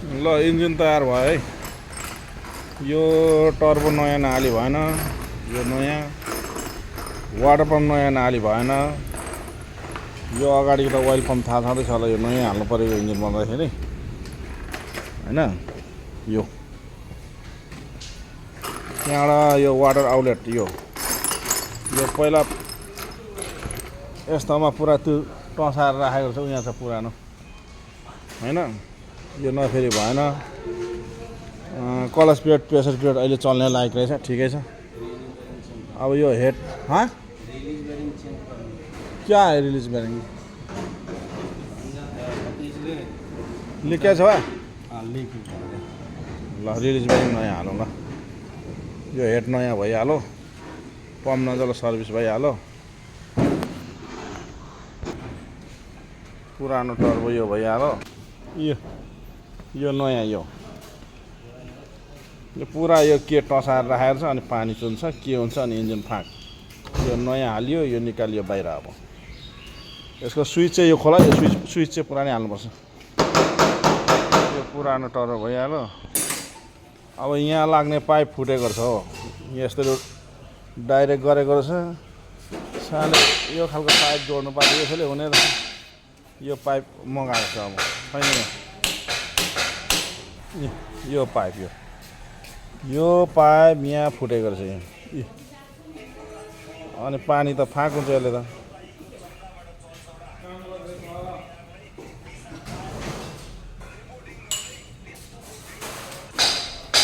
ल इन्जिन तयार भयो है। यो टर्बो नयाँ नहाली भएन, यो नयाँ वाटर पम्प नयाँ नहाली भएन। यो अगाडिको त ओइल पम्प थाहा छँदैछ होला, यो नयाँ हाल्नु परेको इन्जिन बनाउँदाखेरि हैन। यो त्यहाँबाट यो वाटर आउटलेट यो पहिला यस्तोमा पुरा त्यो टसाएर राखेको छ, यहाँ छ पुरानो हैन। यो नफेरि भएन। क्लच प्लेट प्रेसर प्लेट अहिले चल्ने लायक रहेछ, ठिकै छ। अब यो हेड क्या है रिलीज बेरिंग लिकेज हो ल, रिलीज बेरिंग नयाँ हालौँ ल। यो हेड नयाँ भइहाल्यो, पम्प नजल सर्भिस भइहाल्यो। पुरानो टर्बो यो भइहाल्यो। यो नयाँ यो पुरा यो के टसाएर राखेको छ, अनि पानी चुन्छ के हुन्छ, अनि इन्जिन फाँक। यो नयाँ हालियो, यो निकालियो बाहिर। अब यसको स्विच चाहिँ यो खोला, यो स्विच चाहिँ पुरानै हाल्नुपर्छ। यो पुरानो टर्बो भइहाल्यो। अब यहाँ लाग्ने पाइप फुटेको छ हो, यस्तो डाइरेक्ट गरेको रहेछ। सानो यो खालको पाइप जोड्नु पर्छ, यसैले हुने रहेछ। यो पाइप मगाएको छ अब छैन। यो पाइप यो पाइप यहाँ फुटेको रहेछ यहाँ, अनि पानी त फाँक हुन्छ यसले त।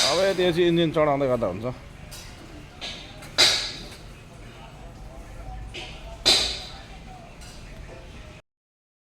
अब त्यसपछि इन्जिन चढाउँदै गर्दा हुन्छ।